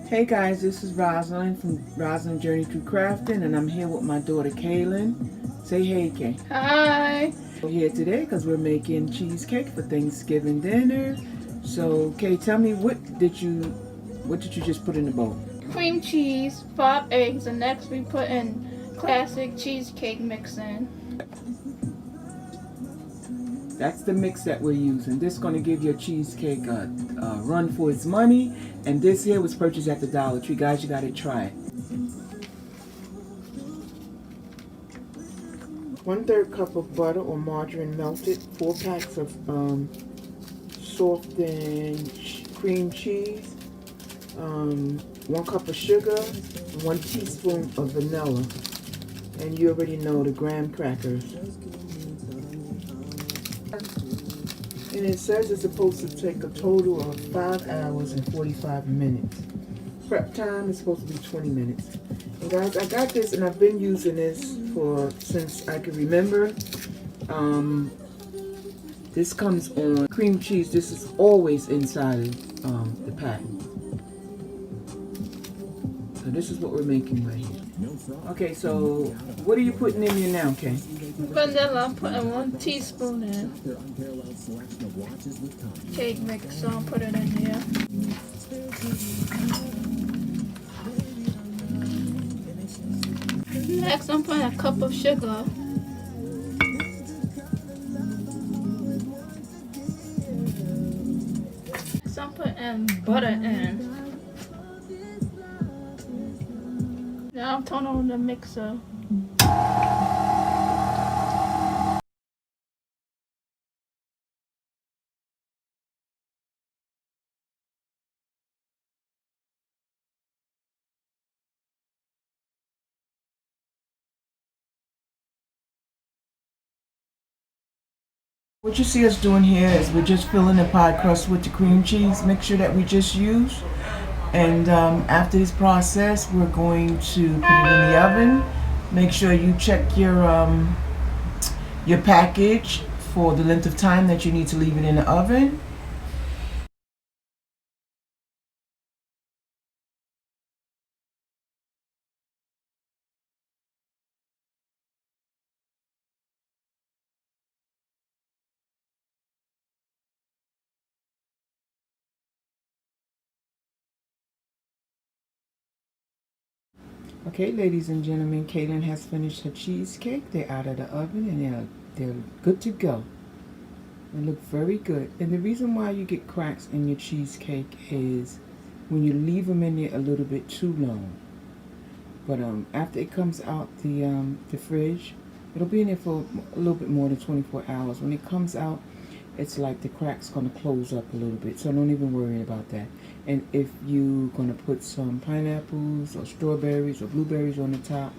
Hey guys, this is Rosalind from Rosalind Journey Through Crafting, and I'm here with my daughter Kaylin. Say hey, Kay. Hi. We're here today because we're making cheesecake for Thanksgiving dinner. So, Kay, tell me what did you just put in the bowl? Cream cheese, 5 eggs, and next we put in classic cheesecake mix in. That's the mix that we're using. This is going to give your cheesecake a run for its money. And this here was purchased at the Dollar Tree. Guys, you got to try it. 1/3 cup of butter or margarine melted. 4 packs of softened cream cheese. 1 cup of sugar. 1 teaspoon of vanilla. And you already know the graham crackers. And it says it's supposed to take a total of 5 hours and 45 minutes. Prep time is supposed to be 20 minutes. And guys, I got this and I've been using this since I can remember. This comes on cream cheese. This is always inside the pack. So this is what we're making right here. Okay, so what are you putting in here now, Kay? Vanilla, I'm putting 1 teaspoon in. Cake mix, so I'll put it in here. Next, I'm putting a cup of sugar. So I'm putting butter in. Now I'm turning on the mixer. What you see us doing here is we're just filling the pie crust with the cream cheese mixture that we just used. And after this process, we're going to put it in the oven. Make sure you check your package for the length of time that you need to leave it in the oven. Okay, ladies and gentlemen, Kaylin has finished her cheesecake. They're out of the oven and they're good to go. They look very good. And the reason why you get cracks in your cheesecake is when you leave them in there a little bit too long. But after it comes out the fridge, it'll be in there for a little bit more than 24 hours. When it comes out, it's like the crack's going to close up a little bit. So don't even worry about that. And if you're going to put some pineapples or strawberries or blueberries on the top,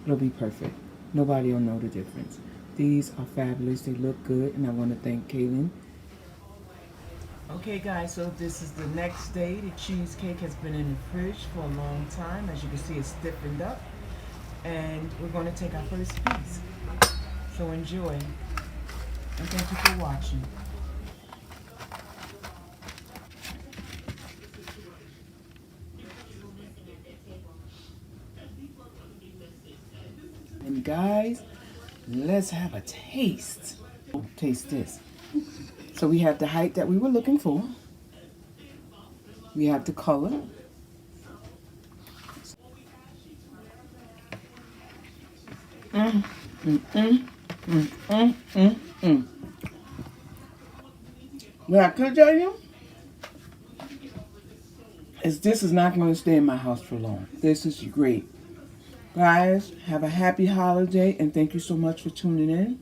it'll be perfect. Nobody will know the difference. These are fabulous. They look good. And I want to thank Kaylin. Okay guys, so this is the next day. The cheesecake has been in the fridge for a long time. As you can see, it's stiffened up. And we're going to take our first piece. So enjoy. And thank you for watching. And guys, let's have a taste. Taste this. So we have the height that we were looking for. We have the color. What I could tell you is this is not going to stay in my house for long. This is great. Guys, have a happy holiday and thank you so much for tuning in.